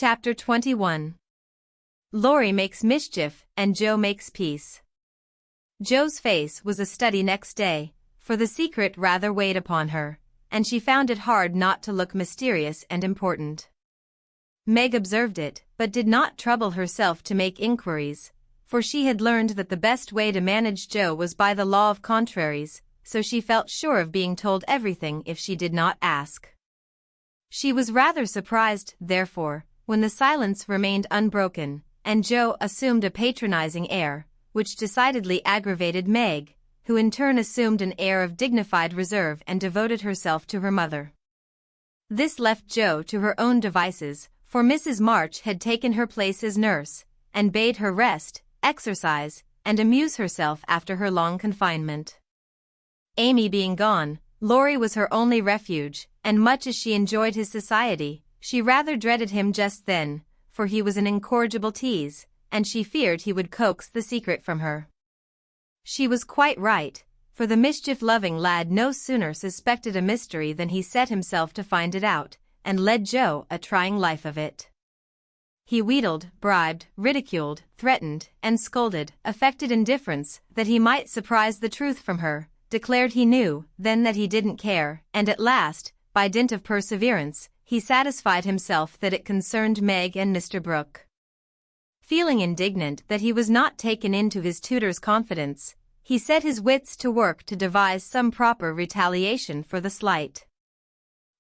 Chapter 21. Laurie makes mischief and Joe makes peace. Joe's face was a study next day, for the secret rather weighed upon her, and she found it hard not to look mysterious and important. Meg observed it, but did not trouble herself to make inquiries, for she had learned that the best way to manage Joe was by the law of contraries, so she felt sure of being told everything if she did not ask. She was rather surprised, therefore, when the silence remained unbroken, and Joe assumed a patronizing air, which decidedly aggravated Meg, who in turn assumed an air of dignified reserve and devoted herself to her mother. This left Joe to her own devices, for Mrs. March had taken her place as nurse, and bade her rest, exercise, and amuse herself after her long confinement. Amy being gone, Laurie was her only refuge, and much as she enjoyed his society, she rather dreaded him just then, for he was an incorrigible tease, and she feared he would coax the secret from her. She was quite right, for the mischief-loving lad no sooner suspected a mystery than he set himself to find it out, and led Joe a trying life of it. He wheedled, bribed, ridiculed, threatened, and scolded, affected indifference that he might surprise the truth from her, declared he knew, then that he didn't care, and at last, by dint of perseverance, he satisfied himself that it concerned Meg and Mr. Brooke. Feeling indignant that he was not taken into his tutor's confidence, he set his wits to work to devise some proper retaliation for the slight.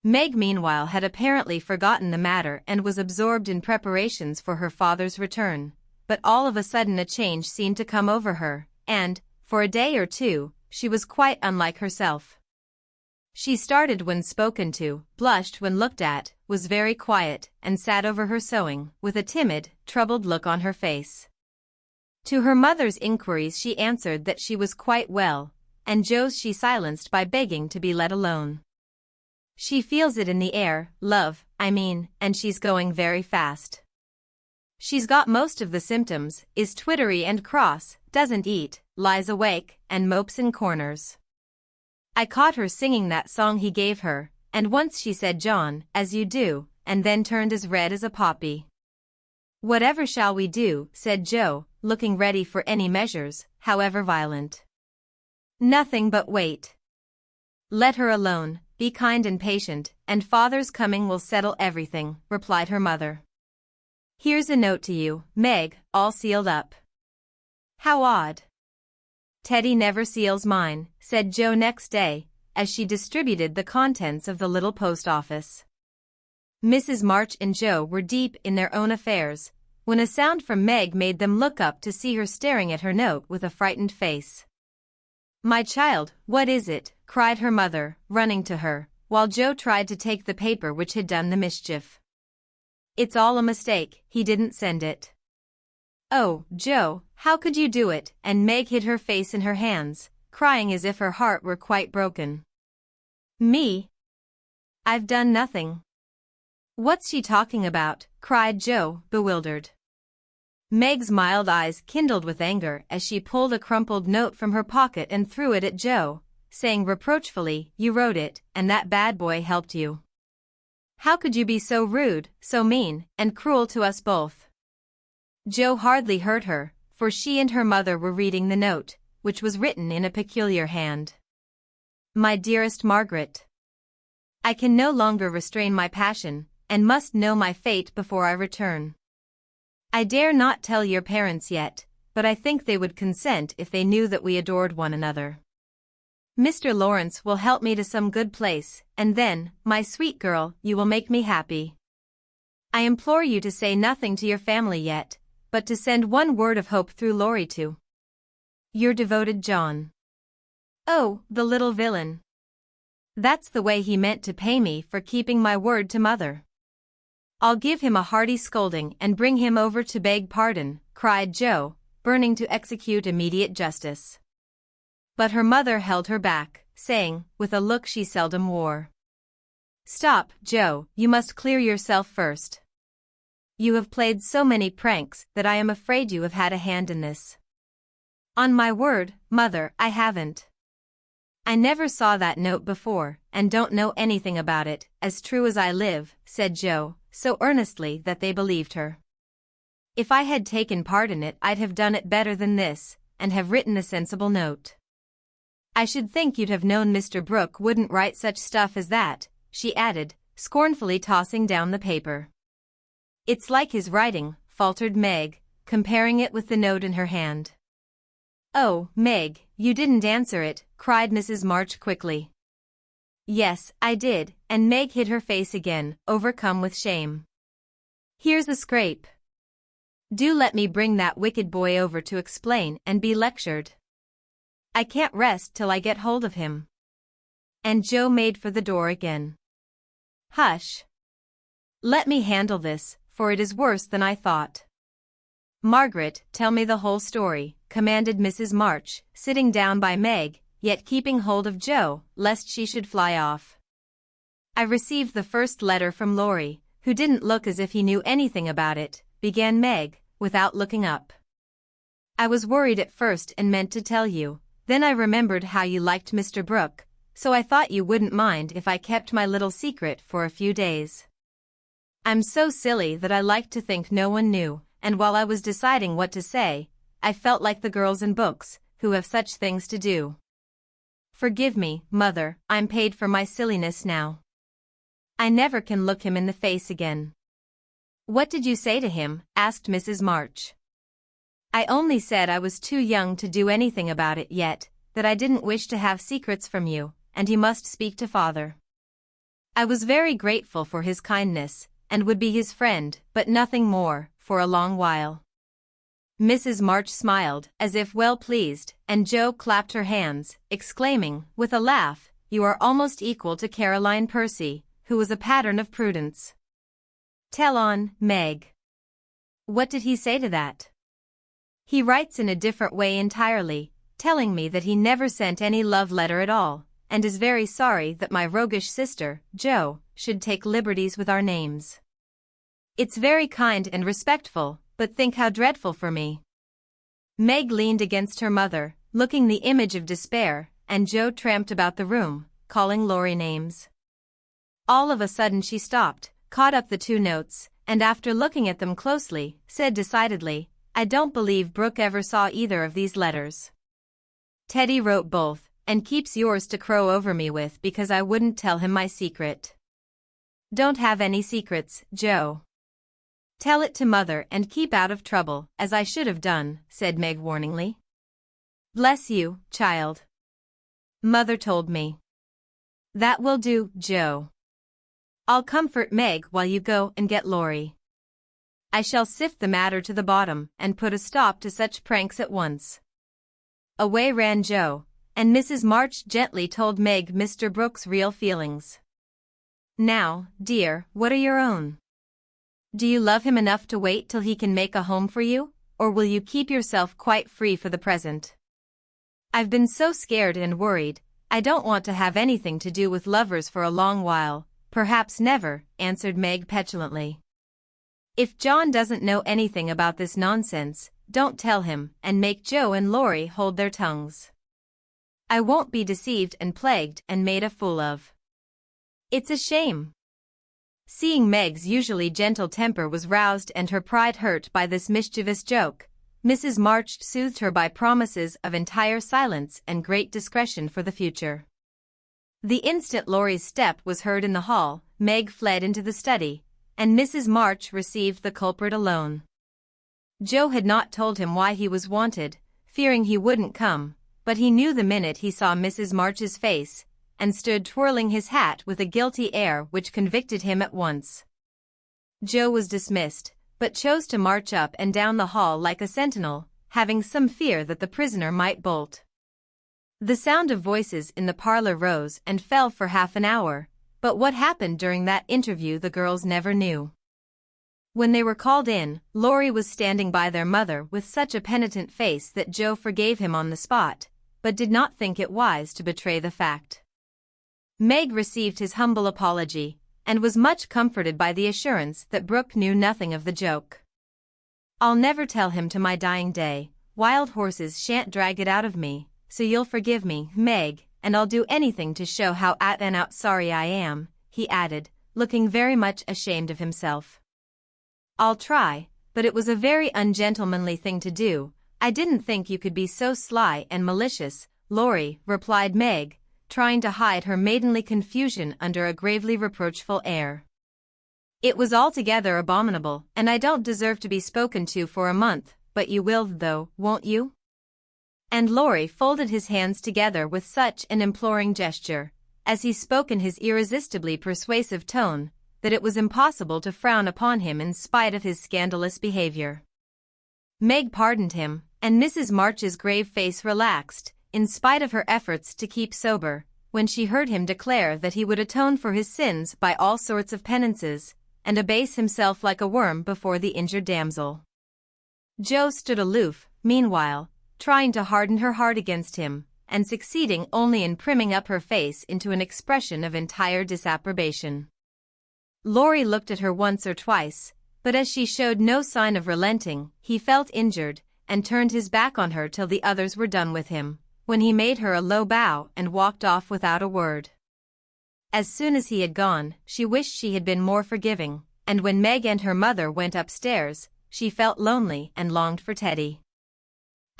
Meg meanwhile had apparently forgotten the matter and was absorbed in preparations for her father's return, but all of a sudden a change seemed to come over her, and, for a day or two, she was quite unlike herself. She started when spoken to, blushed when looked at, was very quiet, and sat over her sewing, with a timid, troubled look on her face. To her mother's inquiries she answered that she was quite well, and Joe's she silenced by begging to be let alone. She feels it in the air, love, I mean, and she's going very fast. She's got most of the symptoms, is twittery and cross, doesn't eat, lies awake, and mopes in corners. I caught her singing that song he gave her, and once she said John, as you do, and then turned as red as a poppy. Whatever shall we do, said Joe, looking ready for any measures, however violent. Nothing but wait. Let her alone, be kind and patient, and father's coming will settle everything, replied her mother. Here's a note to you, Meg, all sealed up. How odd. Teddy never seals mine, said Joe next day, as she distributed the contents of the little post office. Mrs. March and Joe were deep in their own affairs, when a sound from Meg made them look up to see her staring at her note with a frightened face. My child, what is it? Cried her mother, running to her, while Joe tried to take the paper which had done the mischief. It's all a mistake, he didn't send it. Oh, Joe, how could you do it? And Meg hid her face in her hands, crying as if her heart were quite broken. Me? I've done nothing. What's she talking about? Cried Joe, bewildered. Meg's mild eyes kindled with anger as she pulled a crumpled note from her pocket and threw it at Joe, saying reproachfully, You wrote it, and that bad boy helped you. How could you be so rude, so mean, and cruel to us both? Joe hardly heard her, for she and her mother were reading the note, which was written in a peculiar hand. My dearest Margaret, I can no longer restrain my passion, and must know my fate before I return. I dare not tell your parents yet, but I think they would consent if they knew that we adored one another. Mr. Lawrence will help me to some good place, and then, my sweet girl, you will make me happy. I implore you to say nothing to your family yet, but to send one word of hope through Laurie to your devoted John. Oh, the little villain. That's the way he meant to pay me for keeping my word to mother. I'll give him a hearty scolding and bring him over to beg pardon, cried Joe, burning to execute immediate justice. But her mother held her back, saying, with a look she seldom wore, Stop, Joe, you must clear yourself first. You have played so many pranks that I am afraid you have had a hand in this. On my word, mother, I haven't. I never saw that note before, and don't know anything about it, as true as I live, said Joe, so earnestly that they believed her. If I had taken part in it, I'd have done it better than this, and have written a sensible note. I should think you'd have known Mr. Brooke wouldn't write such stuff as that, she added, scornfully tossing down the paper. It's like his writing, faltered Meg, comparing it with the note in her hand. Oh, Meg, you didn't answer it, cried Mrs. March quickly. Yes, I did, and Meg hid her face again, overcome with shame. Here's a scrape. Do let me bring that wicked boy over to explain and be lectured. I can't rest till I get hold of him. And Joe made for the door again. Hush. Let me handle this, for it is worse than I thought. Margaret, tell me the whole story, commanded Mrs. March, sitting down by Meg, yet keeping hold of Joe, lest she should fly off. I received the first letter from Laurie, who didn't look as if he knew anything about it, began Meg, without looking up. I was worried at first and meant to tell you, then I remembered how you liked Mr. Brooke, so I thought you wouldn't mind if I kept my little secret for a few days. I'm so silly that I liked to think no one knew, and while I was deciding what to say, I felt like the girls in books, who have such things to do. Forgive me, Mother, I'm paid for my silliness now. I never can look him in the face again. What did you say to him? Asked Mrs. March. I only said I was too young to do anything about it yet, that I didn't wish to have secrets from you, and he must speak to Father. I was very grateful for his kindness, and would be his friend, but nothing more, for a long while. Mrs. March smiled, as if well pleased, and Joe clapped her hands, exclaiming, with a laugh, you are almost equal to Caroline Percy, who was a pattern of prudence. Tell on, Meg. What did he say to that? He writes in a different way entirely, telling me that he never sent any love letter at all, and is very sorry that my roguish sister, Jo, should take liberties with our names. It's very kind and respectful, but think how dreadful for me. Meg leaned against her mother, looking the image of despair, and Jo tramped about the room, calling Laurie names. All of a sudden she stopped, caught up the two notes, and after looking at them closely, said decidedly, I don't believe Brooke ever saw either of these letters. Teddy wrote both, and keeps yours to crow over me with because I wouldn't tell him my secret. Don't have any secrets, Jo. Tell it to Mother and keep out of trouble, as I should have done, said Meg warningly. Bless you, child. Mother told me. That will do, Jo. I'll comfort Meg while you go and get Laurie. I shall sift the matter to the bottom and put a stop to such pranks at once. Away ran Jo, and Mrs. March gently told Meg Mr. Brooke's real feelings. Now, dear, what are your own? Do you love him enough to wait till he can make a home for you, or will you keep yourself quite free for the present? I've been so scared and worried, I don't want to have anything to do with lovers for a long while, perhaps never, answered Meg petulantly. If John doesn't know anything about this nonsense, don't tell him, and make Jo and Laurie hold their tongues. I won't be deceived and plagued and made a fool of. It's a shame. Seeing Meg's usually gentle temper was roused and her pride hurt by this mischievous joke, Mrs. March soothed her by promises of entire silence and great discretion for the future. The instant Laurie's step was heard in the hall, Meg fled into the study, and Mrs. March received the culprit alone. Jo had not told him why he was wanted, fearing he wouldn't come, but he knew the minute he saw Mrs. March's face, and stood twirling his hat with a guilty air which convicted him at once. Jo was dismissed, but chose to march up and down the hall like a sentinel, having some fear that the prisoner might bolt. The sound of voices in the parlor rose and fell for half an hour, but what happened during that interview the girls never knew. When they were called in, Laurie was standing by their mother with such a penitent face that Jo forgave him on the spot, but did not think it wise to betray the fact. Meg received his humble apology, and was much comforted by the assurance that Brooke knew nothing of the joke. I'll never tell him to my dying day, wild horses shan't drag it out of me, so you'll forgive me, Meg, and I'll do anything to show how out and out sorry I am, he added, looking very much ashamed of himself. "I'll try, but it was a very ungentlemanly thing to do. I didn't think you could be so sly and malicious, Laurie," replied Meg, trying to hide her maidenly confusion under a gravely reproachful air. "It was altogether abominable, and I don't deserve to be spoken to for a month, but you will though, won't you?" And Laurie folded his hands together with such an imploring gesture, as he spoke in his irresistibly persuasive tone, that it was impossible to frown upon him in spite of his scandalous behavior. Meg pardoned him, and Mrs. March's grave face relaxed, in spite of her efforts to keep sober, when she heard him declare that he would atone for his sins by all sorts of penances, and abase himself like a worm before the injured damsel. Jo stood aloof, meanwhile, trying to harden her heart against him, and succeeding only in primming up her face into an expression of entire disapprobation. Laurie looked at her once or twice, but as she showed no sign of relenting, he felt injured, and turned his back on her till the others were done with him, when he made her a low bow and walked off without a word. As soon as he had gone, she wished she had been more forgiving, and when Meg and her mother went upstairs, she felt lonely and longed for Teddy.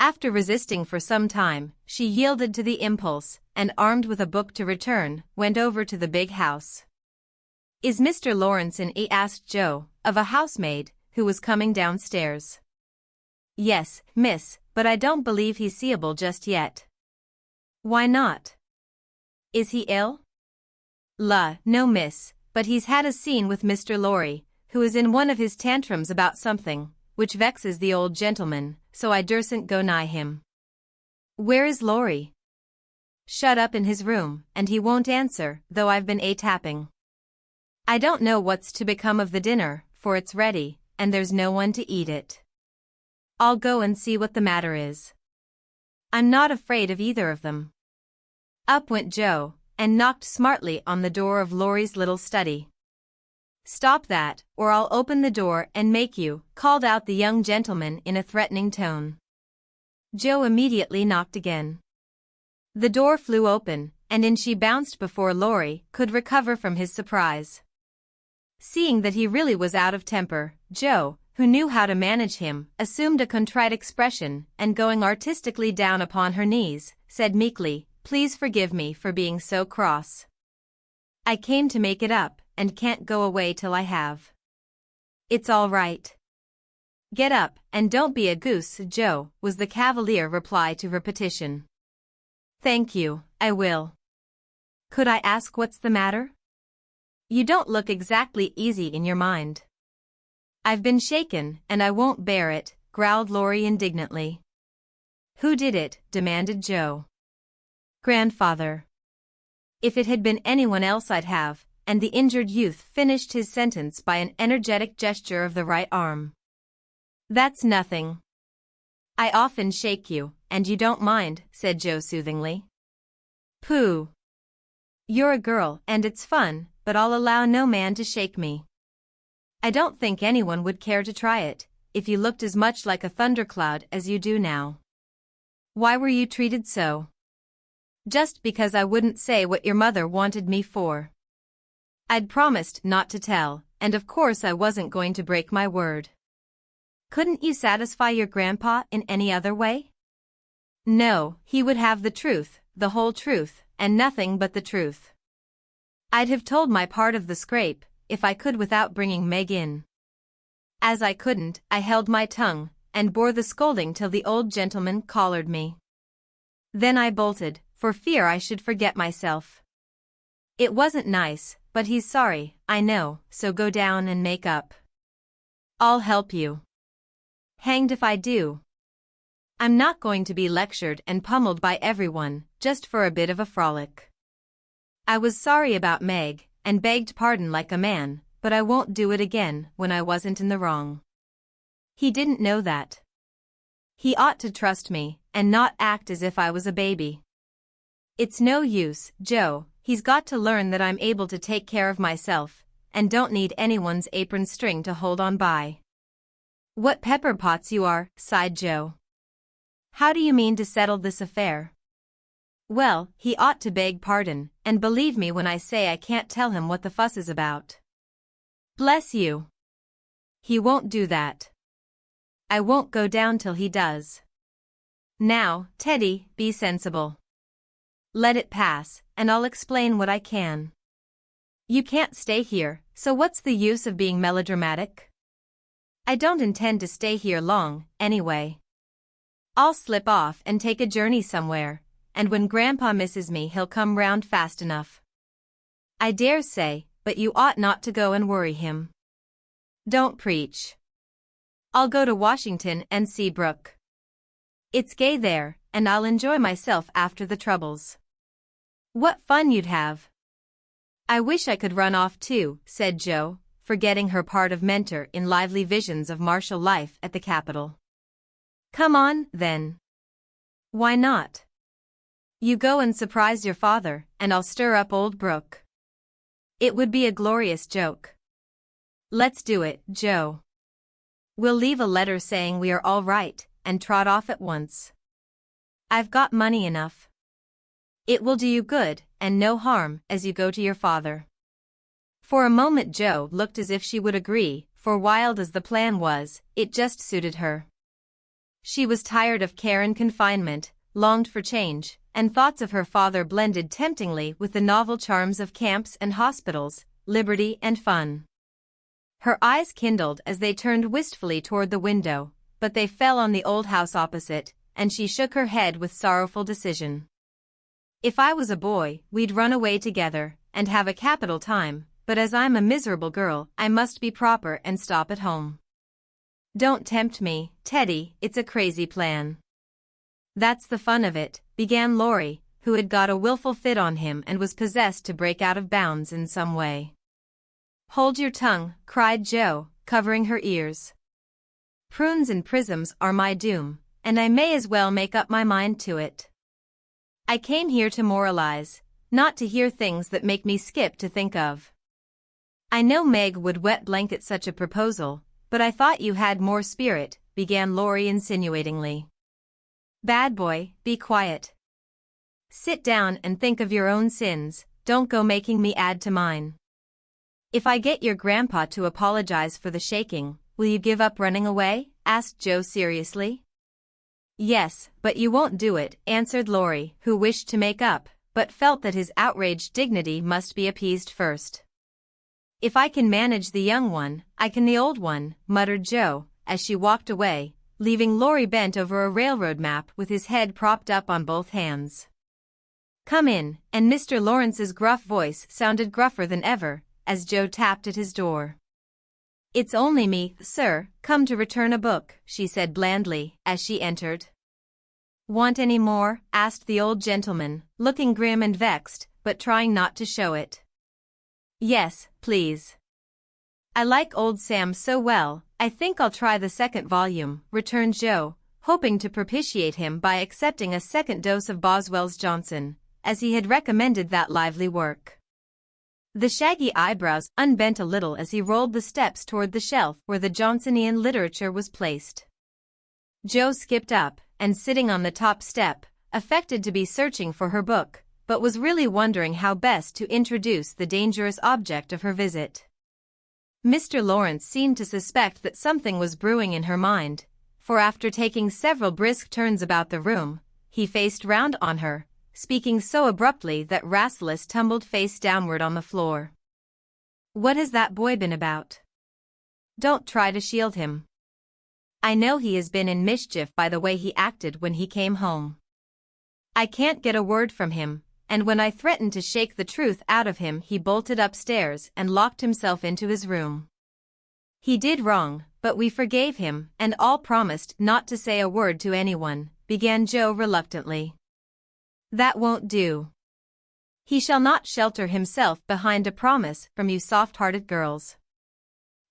After resisting for some time, she yielded to the impulse, and armed with a book to return, went over to the big house. "Is Mr. Lawrence in?" asked Jo, of a housemaid, who was coming downstairs. "Yes, miss, but I don't believe he's seeable just yet." "Why not? Is he ill?" "La, no miss, but he's had a scene with Mr. Laurie, who is in one of his tantrums about something, which vexes the old gentleman, so I dursn't go nigh him." "Where is Laurie?" "Shut up in his room, and he won't answer, though I've been tapping. I don't know what's to become of the dinner, for it's ready, and there's no one to eat it. I'll go and see what the matter is." "I'm not afraid of either of them." Up went Jo, and knocked smartly on the door of Laurie's little study. "Stop that, or I'll open the door and make you," called out the young gentleman in a threatening tone. Jo immediately knocked again. The door flew open, and in she bounced before Laurie could recover from his surprise. Seeing that he really was out of temper, Jo, who knew how to manage him, assumed a contrite expression, and going artistically down upon her knees, said meekly, "Please forgive me for being so cross. I came to make it up, and can't go away till I have." "It's all right. Get up, and don't be a goose, Jo," was the cavalier reply to her petition. "Thank you, I will. Could I ask what's the matter? You don't look exactly easy in your mind." "I've been shaken, and I won't bear it," growled Laurie indignantly. "Who did it?" demanded Jo. "Grandfather. If it had been anyone else I'd have," and the injured youth finished his sentence by an energetic gesture of the right arm. "That's nothing. I often shake you, and you don't mind," said Jo soothingly. "Pooh. You're a girl, and it's fun, but I'll allow no man to shake me. I don't think anyone would care to try it, if you looked as much like a thundercloud as you do now." "Why were you treated so?" "Just because I wouldn't say what your mother wanted me for. I'd promised not to tell, and of course I wasn't going to break my word." "Couldn't you satisfy your grandpa in any other way?" "No, he would have the truth, the whole truth, and nothing but the truth. I'd have told my part of the scrape, if I could without bringing Meg in. As I couldn't, I held my tongue, and bore the scolding till the old gentleman collared me. Then I bolted, for fear I should forget myself. It wasn't nice, but he's sorry, I know, so go down and make up. I'll help you." "Hanged if I do. I'm not going to be lectured and pummeled by everyone, just for a bit of a frolic. I was sorry about Meg, and begged pardon like a man, but I won't do it again when I wasn't in the wrong. He didn't know that. He ought to trust me, and not act as if I was a baby. It's no use, Jo, he's got to learn that I'm able to take care of myself, and don't need anyone's apron string to hold on by." "What pepper pots you are," sighed Jo. "How do you mean to settle this affair?" "Well, he ought to beg pardon, and believe me when I say I can't tell him what the fuss is about." Bless you. He won't do that. I won't go down till he does. Now, Teddy, be sensible. Let it pass, and I'll explain what I can. You can't stay here, so what's the use of being melodramatic? I don't intend to stay here long, anyway. I'll slip off and take a journey somewhere, and when Grandpa misses me he'll come round fast enough. I dare say, but you ought not to go and worry him. Don't preach. I'll go to Washington and see Brooke. It's gay there, and I'll enjoy myself after the troubles. What fun you'd have. I wish I could run off too, said Jo, forgetting her part of mentor in lively visions of martial life at the Capitol. Come on, then. Why not? You go and surprise your father, and I'll stir up old Brooke. It would be a glorious joke. Let's do it, Jo. We'll leave a letter saying we are all right, and trot off at once. I've got money enough. It will do you good, and no harm, as you go to your father. For a moment Jo looked as if she would agree, for wild as the plan was, it just suited her. She was tired of care and confinement, longed for change, and thoughts of her father blended temptingly with the novel charms of camps and hospitals, liberty and fun. Her eyes kindled as they turned wistfully toward the window, but they fell on the old house opposite, and she shook her head with sorrowful decision. If I was a boy, we'd run away together, and have a capital time, but as I'm a miserable girl, I must be proper and stop at home. Don't tempt me, Teddy, it's a crazy plan. That's the fun of it, began Laurie, who had got a willful fit on him and was possessed to break out of bounds in some way. Hold your tongue, cried Jo, covering her ears. Prunes and prisms are my doom, and I may as well make up my mind to it. I came here to moralize, not to hear things that make me skip to think of. I know Meg would wet blanket such a proposal, but I thought you had more spirit, began Laurie insinuatingly. Bad boy, be quiet. Sit down and think of your own sins, don't go making me add to mine. If I get your grandpa to apologize for the shaking, will you give up running away? Asked Jo seriously. Yes, but you won't do it, answered Laurie, who wished to make up, but felt that his outraged dignity must be appeased first. If I can manage the young one, I can the old one, muttered Jo, as she walked away, leaving Laurie bent over a railroad map with his head propped up on both hands. Come in, and Mr. Lawrence's gruff voice sounded gruffer than ever, as Jo tapped at his door. It's only me, sir, come to return a book, she said blandly, as she entered. Want any more? Asked the old gentleman, looking grim and vexed, but trying not to show it. Yes, please. I like old Sam so well, I think I'll try the second volume, returned Jo, hoping to propitiate him by accepting a second dose of Boswell's Johnson, as he had recommended that lively work. The shaggy eyebrows unbent a little as he rolled the steps toward the shelf where the Johnsonian literature was placed. Jo skipped up, and sitting on the top step, affected to be searching for her book, but was really wondering how best to introduce the dangerous object of her visit. Mr. Lawrence seemed to suspect that something was brewing in her mind, for after taking several brisk turns about the room, he faced round on her, speaking so abruptly that Rasselas tumbled face downward on the floor. What has that boy been about? Don't try to shield him. I know he has been in mischief by the way he acted when he came home. I can't get a word from him, and when I threatened to shake the truth out of him he bolted upstairs and locked himself into his room. He did wrong, but we forgave him and all promised not to say a word to anyone, began Jo reluctantly. That won't do. He shall not shelter himself behind a promise from you soft-hearted girls.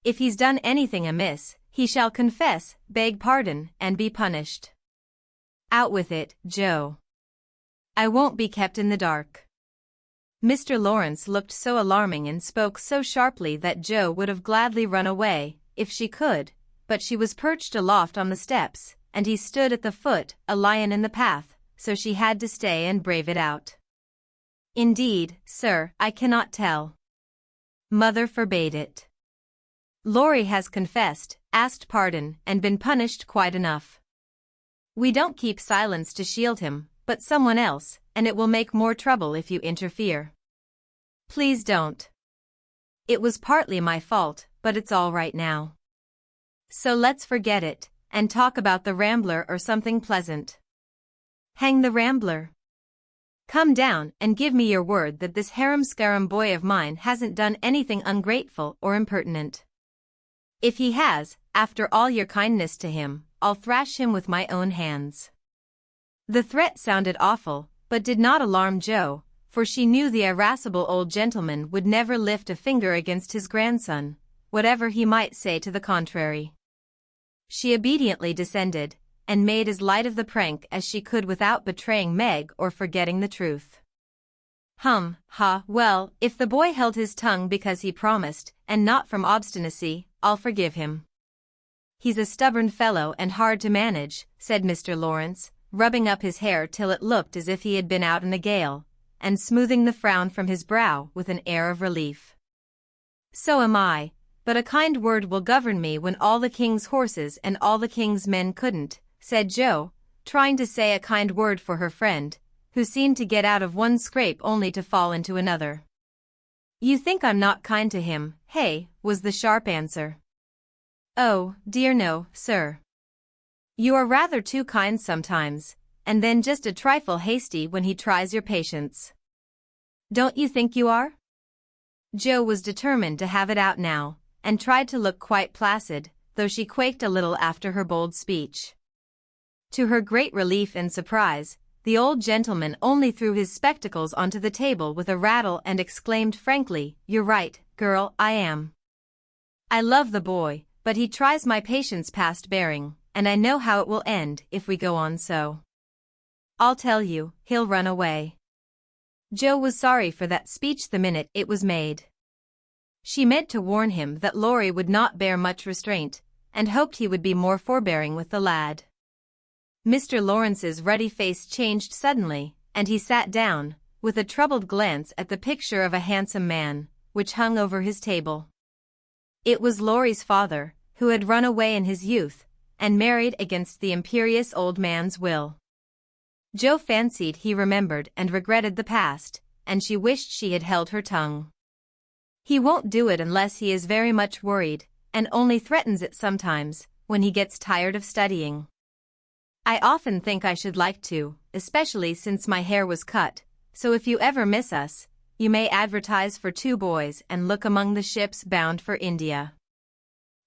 If he's done anything amiss, he shall confess, beg pardon, and be punished. Out with it, Jo. I won't be kept in the dark. Mr. Lawrence looked so alarming and spoke so sharply that Jo would have gladly run away, if she could, but she was perched aloft on the steps, and he stood at the foot, a lion in the path, so she had to stay and brave it out. Indeed, sir, I cannot tell. Mother forbade it. Laurie has confessed, asked pardon, and been punished quite enough. We don't keep silence to shield him, but someone else, and it will make more trouble if you interfere. Please don't. It was partly my fault, but it's all right now. So let's forget it, and talk about the Rambler or something pleasant. Hang the Rambler. Come down and give me your word that this harum-scarum boy of mine hasn't done anything ungrateful or impertinent. If he has, after all your kindness to him, I'll thrash him with my own hands. The threat sounded awful, but did not alarm Jo, for she knew the irascible old gentleman would never lift a finger against his grandson, whatever he might say to the contrary. She obediently descended, and made as light of the prank as she could without betraying Meg or forgetting the truth. Well, if the boy held his tongue because he promised, and not from obstinacy, I'll forgive him. He's a stubborn fellow and hard to manage, said Mr. Lawrence, rubbing up his hair till it looked as if he had been out in a gale, and smoothing the frown from his brow with an air of relief. So am I, but a kind word will govern me when all the king's horses and all the king's men couldn't, said Jo, trying to say a kind word for her friend, who seemed to get out of one scrape only to fall into another. You think I'm not kind to him, hey? Was the sharp answer. Oh, dear no, sir. You are rather too kind sometimes, and then just a trifle hasty when he tries your patience. Don't you think you are? Jo was determined to have it out now, and tried to look quite placid, though she quaked a little after her bold speech. To her great relief and surprise, the old gentleman only threw his spectacles onto the table with a rattle and exclaimed frankly, "You're right, girl, I am. I love the boy, but he tries my patience past bearing, and I know how it will end if we go on so. I'll tell you, he'll run away." Jo was sorry for that speech the minute it was made. She meant to warn him that Laurie would not bear much restraint, and hoped he would be more forbearing with the lad. Mr. Lawrence's ruddy face changed suddenly, and he sat down, with a troubled glance at the picture of a handsome man, which hung over his table. It was Laurie's father, who had run away in his youth, and married against the imperious old man's will. Jo fancied he remembered and regretted the past, and she wished she had held her tongue. He won't do it unless he is very much worried, and only threatens it sometimes, when he gets tired of studying. I often think I should like to, especially since my hair was cut, so if you ever miss us, you may advertise for 2 boys and look among the ships bound for India.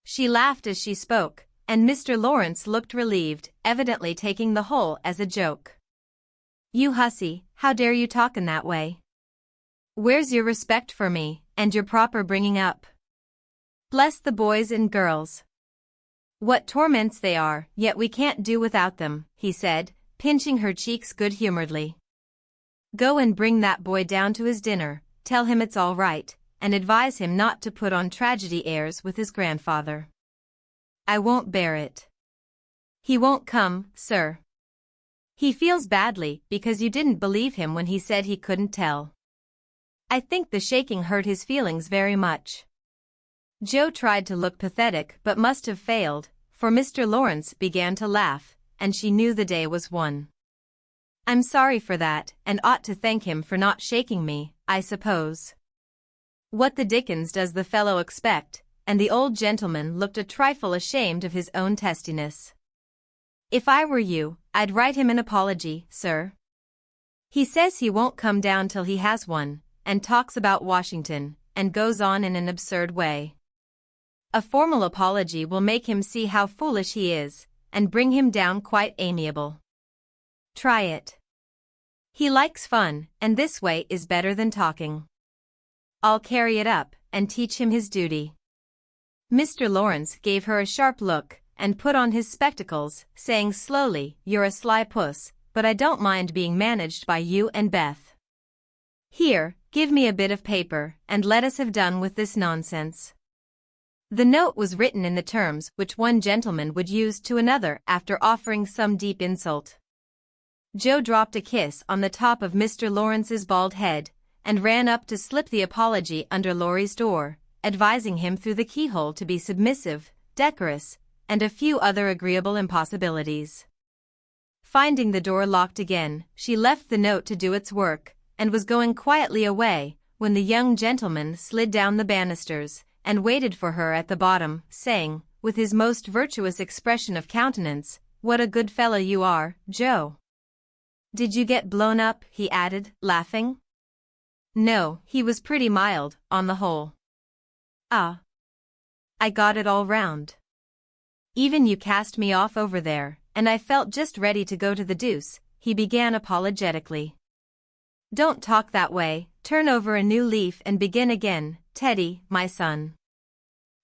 She laughed as she spoke, and Mr. Lawrence looked relieved, evidently taking the whole as a joke. You hussy, how dare you talk in that way? Where's your respect for me, and your proper bringing up? Bless the boys and girls. What torments they are, yet we can't do without them, he said, pinching her cheeks good-humoredly. Go and bring that boy down to his dinner, tell him it's all right, and advise him not to put on tragedy airs with his grandfather. I won't bear it. He won't come, sir. He feels badly because you didn't believe him when he said he couldn't tell. I think the shaking hurt his feelings very much. Jo tried to look pathetic but must have failed, for Mr. Lawrence began to laugh, and she knew the day was won. I'm sorry for that, and ought to thank him for not shaking me, I suppose. What the dickens does the fellow expect? And the old gentleman looked a trifle ashamed of his own testiness. If I were you, I'd write him an apology, sir. He says he won't come down till he has one, and talks about Washington, and goes on in an absurd way. A formal apology will make him see how foolish he is, and bring him down quite amiable. Try it. He likes fun, and this way is better than talking. I'll carry it up, and teach him his duty. Mr. Lawrence gave her a sharp look, and put on his spectacles, saying slowly, You're a sly puss, but I don't mind being managed by you and Beth. Here, give me a bit of paper, and let us have done with this nonsense. The note was written in the terms which one gentleman would use to another after offering some deep insult. Jo dropped a kiss on the top of Mr. Lawrence's bald head, and ran up to slip the apology under Laurie's door, advising him through the keyhole to be submissive, decorous, and a few other agreeable impossibilities. Finding the door locked again, she left the note to do its work, and was going quietly away, when the young gentleman slid down the banisters, and waited for her at the bottom, saying, with his most virtuous expression of countenance, "What a good fellow you are, Joe." "Did you get blown up?" he added, laughing. "No, he was pretty mild, on the whole." "Ah. I got it all round. Even you cast me off over there, and I felt just ready to go to the deuce," he began apologetically. "Don't talk that way, turn over a new leaf and begin again, Teddy, my son."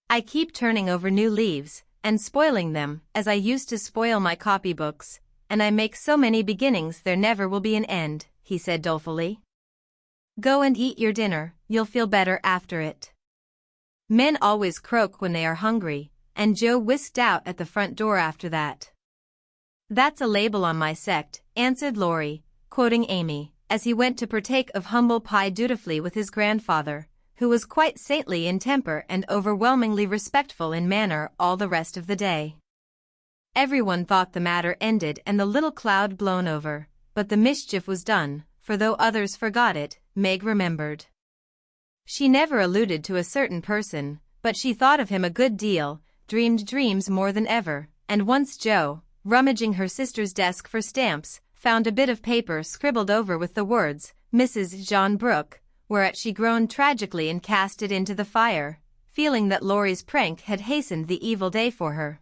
"I keep turning over new leaves, and spoiling them, as I used to spoil my copybooks, and I make so many beginnings there never will be an end," he said dolefully. "Go and eat your dinner, you'll feel better after it." Men always croak when they are hungry, and Joe whisked out at the front door after that. "That's a label on my sect," answered Laurie, quoting Amy, as he went to partake of humble pie dutifully with his grandfather, who was quite saintly in temper and overwhelmingly respectful in manner all the rest of the day. Everyone thought the matter ended and the little cloud blown over, but the mischief was done, for though others forgot it, Meg remembered. She never alluded to a certain person, but she thought of him a good deal, dreamed dreams more than ever, and once Joe, rummaging her sister's desk for stamps, found a bit of paper scribbled over with the words, "Mrs. John Brooke," whereat she groaned tragically and cast it into the fire, feeling that Laurie's prank had hastened the evil day for her.